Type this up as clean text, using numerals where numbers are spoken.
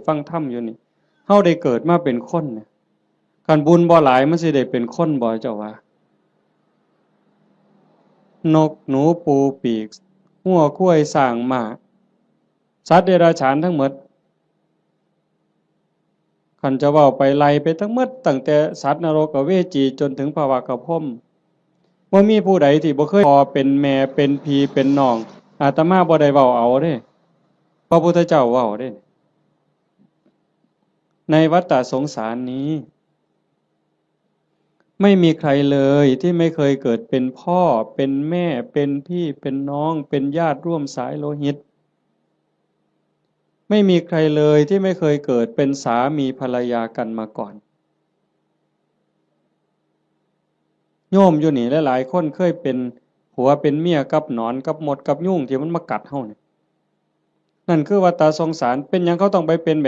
ฟังธรรมอยู่นี่เฮาได้เกิดมาเป็นคนเนี่ยคันบุญบ่หลายมันสิได้เป็นคนบ่เจ้าว่านกหนูปูปีกหัวข้วยสร้างม้าสัตว์เดรัจฉานทั้งหมดคันจะเว้าไปไล่ไปทั้งหมดตั้งแต่สัตว์นรกอเวจีจนถึงภวากพรหมบ่มีผู้ใดที่บ่เคยพ่อเป็นแม่เป็นพี่เป็นน้องอาตมาบ่ได้เว้าเอาเด้พระพุทธเจ้าเว้าเด้ในวัฏฏะสงสารนี้ไม่มีใครเลยที่ไม่เคยเกิดเป็นพ่อเป็นแม่เป็นพี่เป็นน้องเป็นญาติร่วมสายโลหิตไม่มีใครเลยที่ไม่เคยเกิดเป็นสามีภรรยากันมาก่อนโยมอยู่นี่หลายๆคนเคยเป็นผัวเป็นเมียกับหนอนกับมดกับยุ่งที่มันมากัดเฮานี่นั่นคือวัฏฏะสงสารเป็นหยังเขาต้องไปเป็นแบบ